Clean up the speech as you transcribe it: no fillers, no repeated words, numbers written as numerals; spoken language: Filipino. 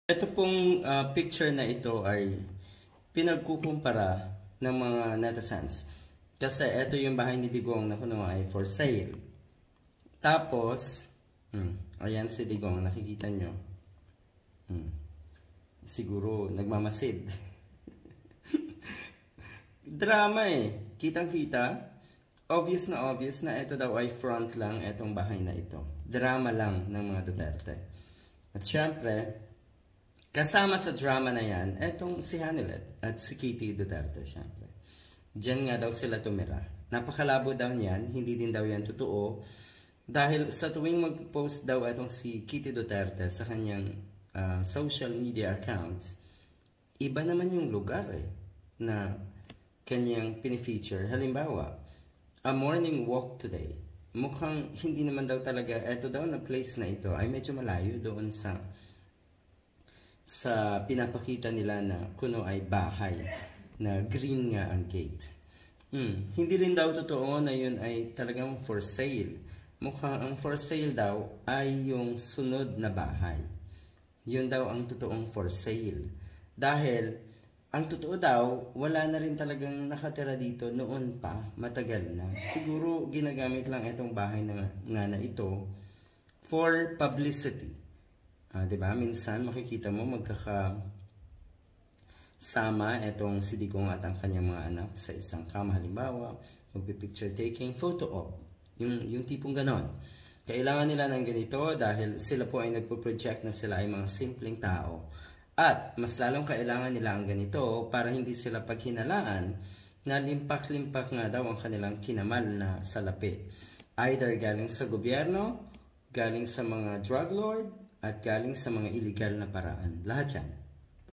Ito pong picture na ito ay pinagkukumpara ng mga netizens. Kasi ito yung bahay ni Digong na kuno ay for sale. Tapos, ayan si Digong, nakikita nyo. Siguro nagmamasid. Drama eh. Kitang-kita. Obvious na ito daw ay front lang itong bahay na ito. Drama lang ng mga Duterte. At syempre, kasama sa drama na yan, etong si Hanilet at si Kitty Duterte, syempre. Diyan nga daw sila tumira. Napakalabo daw niyan, hindi din daw yan totoo. Dahil sa tuwing mag-post daw etong si Kitty Duterte sa kanyang social media accounts, iba naman yung lugar na kanyang pinifeature. Halimbawa, a morning walk today. Mukhang hindi naman daw talaga, eto daw na place na ito ay medyo malayo doon sa pinapakita nila na kuno ay bahay na green nga ang gate. Hindi rin daw totoo na yun ay talagang for sale. Mukhang ang for sale daw ay yung sunod na bahay. Yun daw ang totoong for sale. Dahil ang totoo daw, wala na rin talagang nakatira dito noon pa, matagal na. Siguro ginagamit lang itong bahay nga na ito for publicity. Diba? Minsan makikita mo magkakasama itong si Digong at ang kanyang mga anak sa isang kama. Halimbawa, magpipicture taking, photo op. Yung tipong ganon. Kailangan nila ng ganito dahil sila po ay nagpo-project na sila ay mga simpleng tao. At mas lalong kailangan nila ang ganito para hindi sila paghinalaan na limpak-limpak nga daw ang kanilang kinamal na salapi. Either galing sa gobyerno, galing sa mga drug lord, at galing sa mga illegal na paraan. Lahat yan.